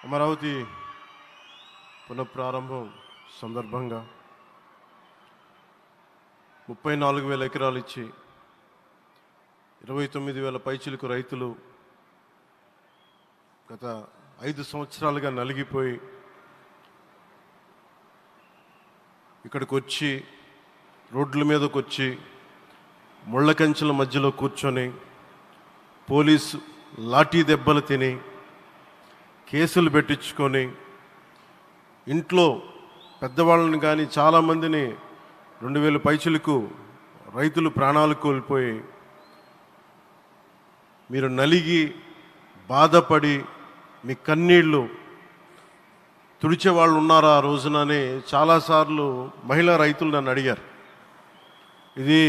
అమరావతి పునఃప్రారంభం సందర్భంగా 34,000 ఎకరాలు ఇచ్చి 29,000 పైచిలకు రైతులు గత 5 సంవత్సరాలుగా నలిగిపోయి ఇక్కడికి వచ్చి రోడ్ల మీదకి వచ్చి ముళ్ళ కంచెల మధ్యలో కూర్చొని పోలీసు లాఠీ దెబ్బలు తిని కేసులు పెట్టించుకొని ఇంట్లో పెద్దవాళ్ళని కానీ చాలామందిని 2,000 పైచిలకు రైతులు ప్రాణాలు కోల్పోయి మీరు నలిగి బాధపడి మీ కన్నీళ్ళు తుడిచే వాళ్ళు ఉన్నారా ఆ రోజునని చాలాసార్లు మహిళా రైతులు నన్ను అడిగారు. ఇది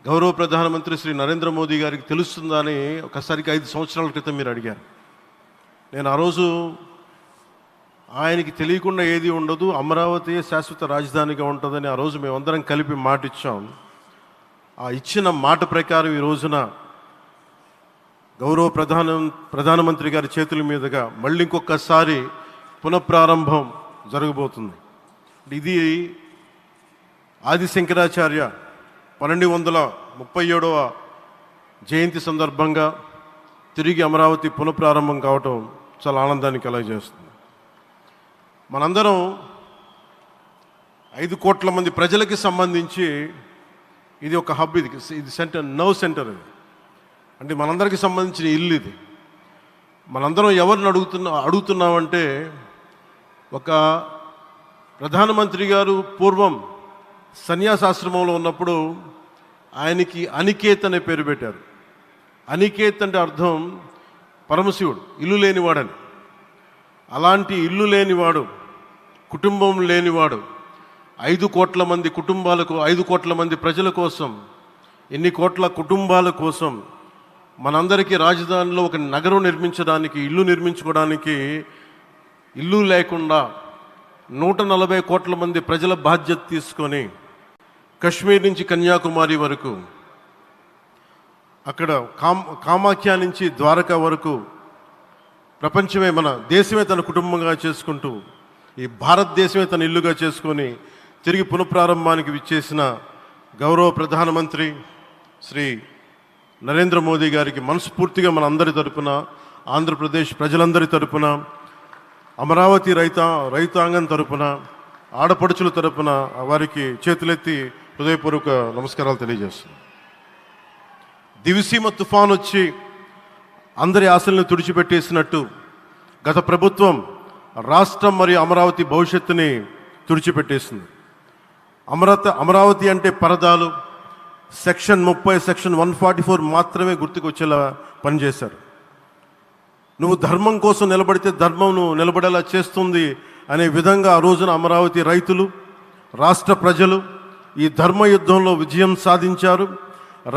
గౌరవ ప్రధానమంత్రి శ్రీ నరేంద్ర మోదీ గారికి తెలుస్తుందా అని ఒకసారికి 5 సంవత్సరాల క్రితం మీరు అడిగారు. నేను ఆ రోజు ఆయనకి తెలియకుండా ఏది ఉండదు, అమరావతి శాశ్వత రాజధానిగా ఉంటుందని ఆ రోజు మేమందరం కలిపి మాట ఇచ్చాం. ఆ ఇచ్చిన మాట ప్రకారం ఈ రోజున గౌరవ ప్రధానమంత్రి గారి చేతుల మీదుగా మళ్ళీ ఇంకొకసారి పునఃప్రారంభం జరగబోతుంది. ఇది ఆది శంకరాచార్య 1237వ జయంతి సందర్భంగా తిరిగి అమరావతి పునఃప్రారంభం కావటం చాలా ఆనందాన్ని కలగజేస్తుంది. మనందరం 5 కోట్ల మంది ప్రజలకి సంబంధించి ఇది ఒక హబ్, ఇది సెంటర్, నర్వ్ సెంటర్. ఇది అంటే మనందరికీ సంబంధించిన ఇల్లు. ఇది మనందరం ఎవరిని అడుగుతున్నామంటే ఒక ప్రధానమంత్రి గారు పూర్వం సన్యాసాశ్రమంలో ఉన్నప్పుడు ఆయనకి అనికేత్ అనే పేరు పెట్టారు. అనికేత్ అంటే అర్థం పరమశివుడు, ఇల్లు లేనివాడని. అలాంటి ఇల్లు లేనివాడు, కుటుంబం లేనివాడు 5 కోట్ల మంది కుటుంబాలకు, 5 కోట్ల మంది ప్రజల కోసం, ఎన్ని కోట్ల కుటుంబాల కోసం మనందరికీ రాజధానిలో ఒక నగరం నిర్మించడానికి, ఇల్లు నిర్మించుకోవడానికి ఇల్లు లేకుండా 140 కోట్ల మంది ప్రజల బాధ్యత తీసుకొని కశ్మీర్ నుంచి కన్యాకుమారి వరకు, అక్కడ కామాఖ్య నుంచి ద్వారకా వరకు ప్రపంచమే, మన దేశమే తన కుటుంబంగా చేసుకుంటూ ఈ భారతదేశమే తన ఇల్లుగా చేసుకొని తిరిగి పునఃప్రారంభానికి విచ్చేసిన గౌరవ ప్రధానమంత్రి శ్రీ నరేంద్ర మోదీ గారికి మనస్ఫూర్తిగా మన అందరి తరపున, ఆంధ్రప్రదేశ్ ప్రజలందరి తరపున, అమరావతి రైతాంగం తరపున, ఆడపడుచుల తరపున వారికి చేతులెత్తి హృదయపూర్వక నమస్కారాలు తెలియజేస్తున్నాను. దివిసీమ తుఫాన్ వచ్చి అందరి ఆశలను తుడిచిపెట్టేసినట్టు గత ప్రభుత్వం రాష్ట్రం మరియు అమరావతి భవిష్యత్తుని తుడిచిపెట్టేసింది. అమరావతి అంటే పరదాలు, సెక్షన్ 30, సెక్షన్ 144 మాత్రమే గుర్తుకొచ్చేలా పనిచేశారు. నువ్వు ధర్మం కోసం నిలబడితే ధర్మం నువ్వు నిలబడేలా చేస్తుంది అనే విధంగా ఆ రోజున అమరావతి రైతులు, రాష్ట్ర ప్రజలు ఈ ధర్మ యుద్ధంలో విజయం సాధించారు.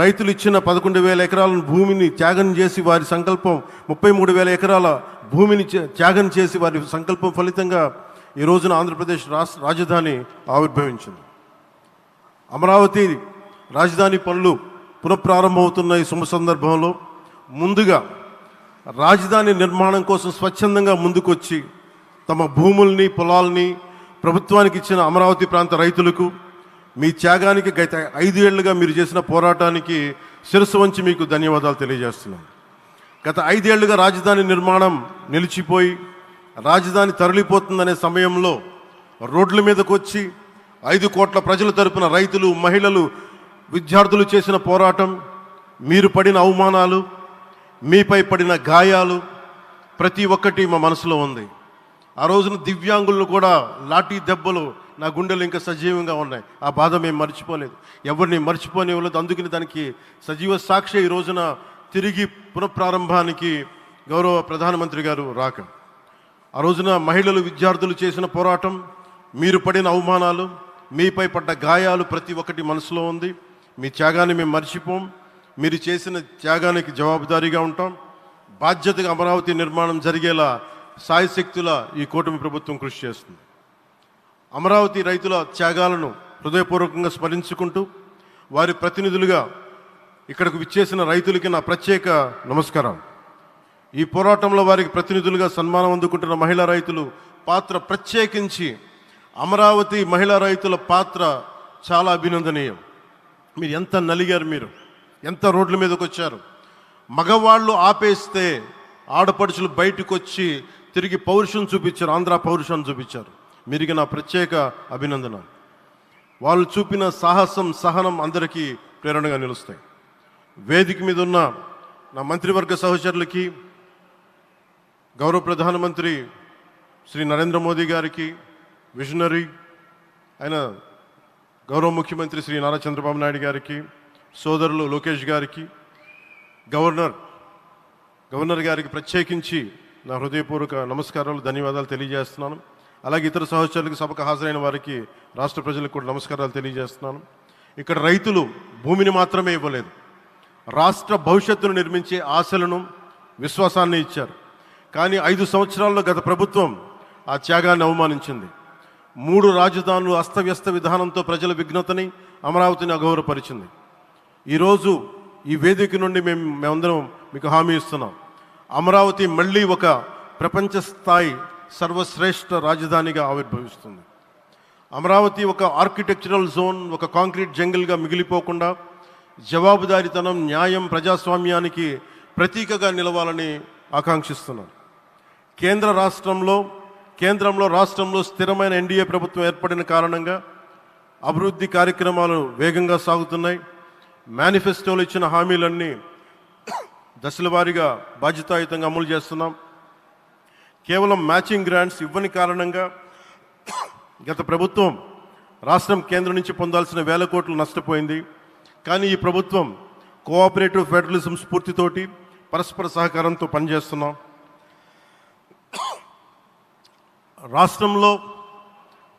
రైతులు ఇచ్చిన 11,000 ఎకరాల భూమిని త్యాగం చేసి వారి సంకల్పం 33,000 ఎకరాల భూమిని త్యాగం చేసి వారి సంకల్పం ఫలితంగా ఈ రోజున ఆంధ్రప్రదేశ్ రాజధాని ఆవిర్భవించింది. అమరావతి రాజధాని పనులు పునఃప్రారంభమవుతున్న ఈ శుభ సందర్భంలో ముందుగా రాజధాని నిర్మాణం కోసం స్వచ్ఛందంగా ముందుకొచ్చి తమ భూముల్ని, పొలాల్ని ప్రభుత్వానికి ఇచ్చిన అమరావతి ప్రాంత రైతులకు, మీ త్యాగానికి గత 5 ఏళ్లుగా మీరు చేసిన పోరాటానికి శిరస్సు వంచి మీకు ధన్యవాదాలు తెలియజేస్తున్నాను. గత 5 ఏళ్లుగా రాజధాని నిర్మాణం నిలిచిపోయి రాజధాని తరలిపోతుందనే సమయంలో రోడ్ల మీదకు వచ్చి 5 కోట్ల ప్రజల తరపున రైతులు, మహిళలు, విద్యార్థులు చేసిన పోరాటం, మీరు పడిన అవమానాలు, మీపై పడిన గాయాలు ప్రతి ఒక్కటి మా మనసులో ఉంది. ఆ రోజున దివ్యాంగులను కూడా లాఠీ దెబ్బలు నా గుండెలు ఇంకా సజీవంగా ఉన్నాయి. ఆ బాధ మేము మర్చిపోలేదు, ఎవరిని మర్చిపోనివ్వలేదు. అందుకని దానికి సజీవ సాక్షి ఈ రోజున తిరిగి పునఃప్రారంభానికి గౌరవ ప్రధానమంత్రి గారు రాక, ఆ రోజున మహిళలు, విద్యార్థులు చేసిన పోరాటం, మీరు పడిన అవమానాలు, మీపై పడ్డ గాయాలు ప్రతి ఒక్కటి మనసులో ఉంది. మీ త్యాగాన్ని మేము మర్చిపోం. మీరు చేసిన త్యాగానికి జవాబుదారీగా ఉంటాం. బాధ్యతగా అమరావతి నిర్మాణం జరిగేలా సాయశక్తుల ఈ కూటమి ప్రభుత్వం కృషి చేస్తుంది. అమరావతి రైతుల త్యాగాలను హృదయపూర్వకంగా స్మరించుకుంటూ వారి ప్రతినిధులుగా ఇక్కడకు విచ్చేసిన రైతులకి నా ప్రత్యేక నమస్కారం. ఈ పోరాటంలో వారికి ప్రతినిధులుగా సన్మానం అందుకుంటున్న మహిళా రైతులు పాత్ర, ప్రత్యేకించి అమరావతి మహిళా రైతుల పాత్ర చాలా అభినందనీయం. మీరు ఎంత నలిగారు, మీరు ఎంత రోడ్ల మీదకి వచ్చారు. మగవాళ్ళు ఆపేస్తే ఆడపడుచులు బయటకు వచ్చి తిరిగి పౌరుషం చూపించారు, ఆంధ్ర పౌరుషాన్ని చూపించారు. మీరికి నా ప్రత్యేక అభినందన. వాళ్ళు చూపిన సాహసం, సహనం అందరికీ ప్రేరణగా నిలుస్తాయి. వేదిక మీద ఉన్న నా మంత్రివర్గ సహచరులకి, గౌరవ ప్రధానమంత్రి శ్రీ నరేంద్ర మోదీ గారికి, విజనరీ అయిన గౌరవ ముఖ్యమంత్రి శ్రీ నారా చంద్రబాబు నాయుడు గారికి, సోదరులు లోకేష్ గారికి, గవర్నర్ గారికి ప్రత్యేకించి నా హృదయపూర్వక నమస్కారాలు, ధన్యవాదాలు తెలియజేస్తున్నాను. అలాగే ఇతర సహచరులకు, సభకు హాజరైన వారికి, రాష్ట్ర ప్రజలకు కూడా నమస్కారాలు తెలియజేస్తున్నాను. ఇక్కడ రైతులు భూమిని మాత్రమే ఇవ్వలేదు, రాష్ట్ర భవిష్యత్తును నిర్మించే ఆశలను, విశ్వాసాన్ని ఇచ్చారు. కానీ 5 సంవత్సరాల్లో గత ప్రభుత్వం ఆ త్యాగాన్ని అవమానించింది. 3 రాజధానులు అస్తవ్యస్త విధానంతో ప్రజల విఘ్నతని, అమరావతిని అగౌరవపరిచింది. ఈరోజు ఈ వేదిక నుండి మేమందరం మీకు హామీ ఇస్తున్నాం, అమరావతి మళ్ళీ ఒక ప్రపంచ స్థాయి సర్వశ్రేష్ఠ రాజధానిగా ఆవిర్భవిస్తుంది. అమరావతి ఒక ఆర్కిటెక్చరల్ జోన్, ఒక కాంక్రీట్ జంగిల్గా మిగిలిపోకుండా జవాబుదారీతనం, న్యాయం, ప్రజాస్వామ్యానికి ప్రతీకగా నిలవాలని ఆకాంక్షిస్తున్నాను. కేంద్రంలో రాష్ట్రంలో స్థిరమైన ఎన్డీఏ ప్రభుత్వం ఏర్పడిన కారణంగా అభివృద్ధి కార్యక్రమాలు వేగంగా సాగుతున్నాయి. మేనిఫెస్టోలో ఇచ్చిన హామీలన్నీ దశల వారీగా బాధ్యతాయుతంగా అమలు చేస్తున్నాం. కేవలం మ్యాచింగ్ గ్రాంట్స్ ఇవ్వని కారణంగా గత ప్రభుత్వం రాష్ట్రం కేంద్రం నుంచి పొందాల్సిన 1000 కోట్లు నష్టపోయింది. కానీ ఈ ప్రభుత్వం కోఆపరేటివ్ ఫెడరలిజం స్ఫూర్తితోటి, పరస్పర సహకారంతో పనిచేస్తున్నాం. రాష్ట్రంలో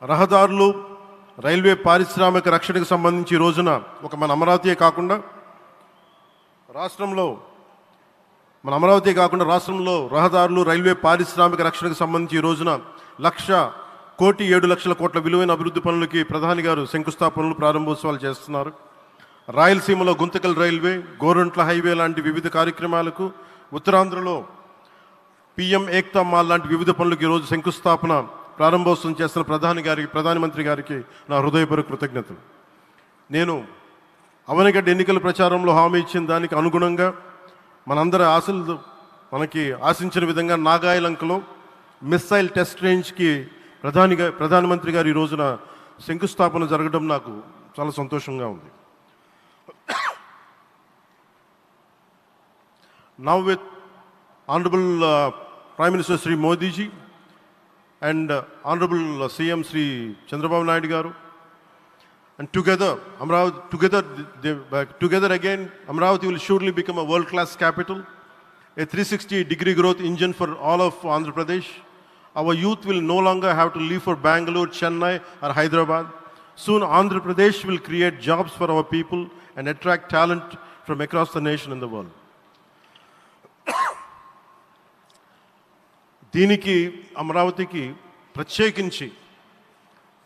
రహదారులు, రైల్వే, పారిశ్రామిక రక్షణకు సంబంధించి ఈ రోజున మన అమరావతి కాకుండా రాష్ట్రంలో రహదారులు, రైల్వే, పారిశ్రామిక రక్షణకు సంబంధించి ఈ రోజున 1,07,00,000 కోట్ల విలువైన అభివృద్ధి పనులకి ప్రధాని గారు శంకుస్థాపనలు, ప్రారంభోత్సవాలు చేస్తున్నారు. రాయలసీమలో గుంతకల్ రైల్వే, గోరంట్ల హైవే లాంటి వివిధ కార్యక్రమాలకు, ఉత్తరాంధ్రలో పిఎం ఏక్తా మాల్ లాంటి వివిధ పనులకు ఈరోజు శంకుస్థాపన, ప్రారంభోత్సవం చేస్తున్న ప్రధానమంత్రి గారికి నా హృదయపూర్వక కృతజ్ఞతలు. నేను అవనిగడ్డ ఎన్నికల ప్రచారంలో హామీ ఇచ్చిన దానికి అనుగుణంగా మనందరి ఆశలు మనకి ఆశించిన విధంగా నాగాయలంకలో మిస్సైల్ టెస్ట్ రేంజ్కి ప్రధానమంత్రి గారు ఈ రోజున శంకుస్థాపన జరగడం నాకు చాలా సంతోషంగా ఉంది. Now with Honorable Prime Minister Sri Modi ji and Honorable CM Sri Chandrababu Naidu garu, and together again Amravati will surely become a world-class capital, a 360-degree growth engine for all of Andhra Pradesh. Our youth will no longer have to leave for Bangalore, Chennai or Hyderabad. Soon Andhra Pradesh will create jobs for our people and attract talent from across the nation and the world. దీనికి అమరావతికి ప్రత్యేకించి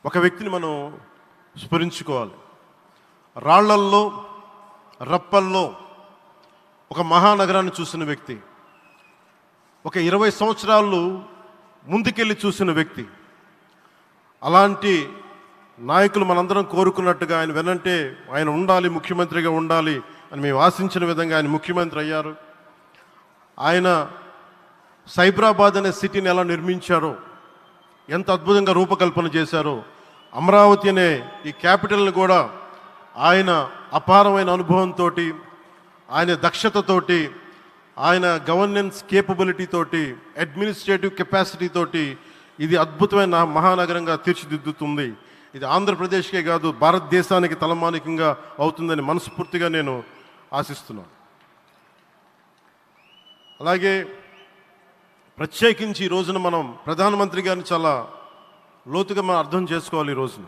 ఒక వ్యక్తిని మనం స్మరించుకోవాలి. రాళ్లల్లో, రప్పల్లో ఒక మహానగరాన్ని చూసిన వ్యక్తి, ఒక 20 సంవత్సరాలు ముందుకెళ్ళి చూసిన వ్యక్తి. అలాంటి నాయకులు మనందరం కోరుకున్నట్టుగా ఆయన వెనంటే ఆయన ఉండాలి, ముఖ్యమంత్రిగా ఉండాలి అని మేము ఆశించిన విధంగా ఆయన ముఖ్యమంత్రి అయ్యారు. ఆయన సైబరాబాద్ అనే సిటీని ఎలా నిర్మించారో, ఎంత అద్భుతంగా రూపకల్పన చేశారో, అమరావతి అనే ఈ క్యాపిటల్ని కూడా ఆయన అపారమైన అనుభవంతో, ఆయన దక్షతతోటి, ఆయన గవర్నెన్స్ కేపబిలిటీ తోటి, అడ్మినిస్ట్రేటివ్ కెపాసిటీ తోటి ఇది అద్భుతమైన మహానగరంగా తీర్చిదిద్దుతుంది. ఇది ఆంధ్రప్రదేశ్కే కాదు, భారతదేశానికి తలమానికంగా అవుతుందని మనస్ఫూర్తిగా నేను ఆశిస్తున్నాను. అలాగే ప్రత్యేకించి ఈ రోజున మనం ప్రధానమంత్రి గారిని చాలా లోతుగా మనం అర్థం చేసుకోవాలి. ఈ రోజున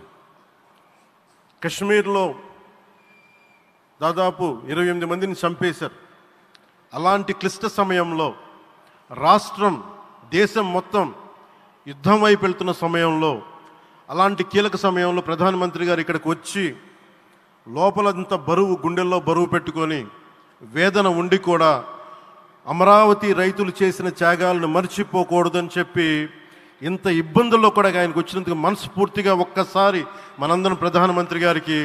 కశ్మీర్లో దాదాపు 28 మందిని చంపేశారు. అలాంటి క్లిష్ట సమయంలో, రాష్ట్రం, దేశం మొత్తం యుద్ధం వైపు వెళ్తున్న సమయంలో, అలాంటి కీలక సమయంలో ప్రధానమంత్రి గారు ఇక్కడికి వచ్చి లోపలంతా బరువు, గుండెల్లో బరువు పెట్టుకొని వేదన ఉండి కూడా అమరావతి రైతులు చేసిన త్యాగాలను మర్చిపోకూడదని చెప్పి ఇంత ఇబ్బందుల్లో కూడా ఆయనకు వచ్చినందుకు మనస్ఫూర్తిగా ఒక్కసారి మనందరం ప్రధానమంత్రి గారికి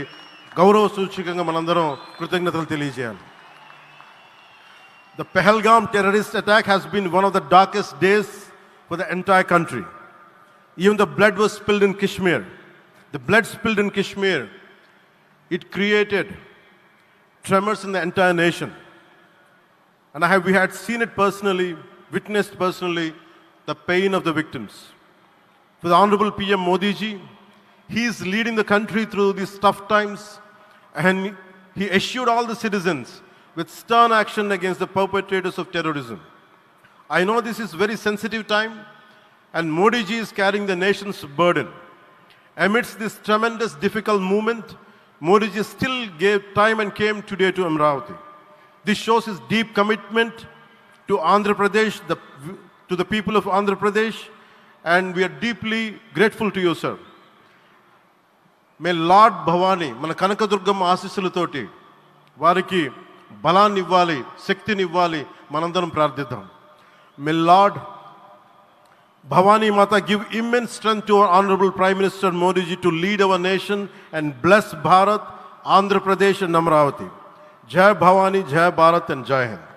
గౌరవ సూచకంగా మనందరం కృతజ్ఞతలు తెలియజేయాలి. The Pahalgam terrorist attack has been one of the darkest days for the entire country. Even the blood was spilled in Kashmir. The blood spilled in Kashmir, it created tremors in the entire nation. And we had seen it personally, witnessed personally, the pain of the victims. For the Honorable PM Modi ji, he is leading the country through these tough times, and he assured all the citizens with stern action against the perpetrators of terrorism. I know this is very sensitive time, and Modi ji is carrying the nation's burden. Amidst this tremendous difficult moment, Modi ji still gave time and came today to Amravati. This shows his deep commitment to Andhra Pradesh, to the people of Andhra Pradesh, and we are deeply grateful to you, sir. May Lord Bhavani, మన కనకదుర్గమ్మ ఆశీస్సులతోటి వారికి బలాన్ని ఇవ్వాలి, శక్తిని ఇవ్వాలి, మనందరం ప్రార్థిద్దాం. May Lord Bhavani Mata give immense strength to our Honorable Prime Minister Modi ji to lead our nation and bless Bharat, Andhra Pradesh and Amravati. Jai Bhavani, Jai Bharat and Jai Hind.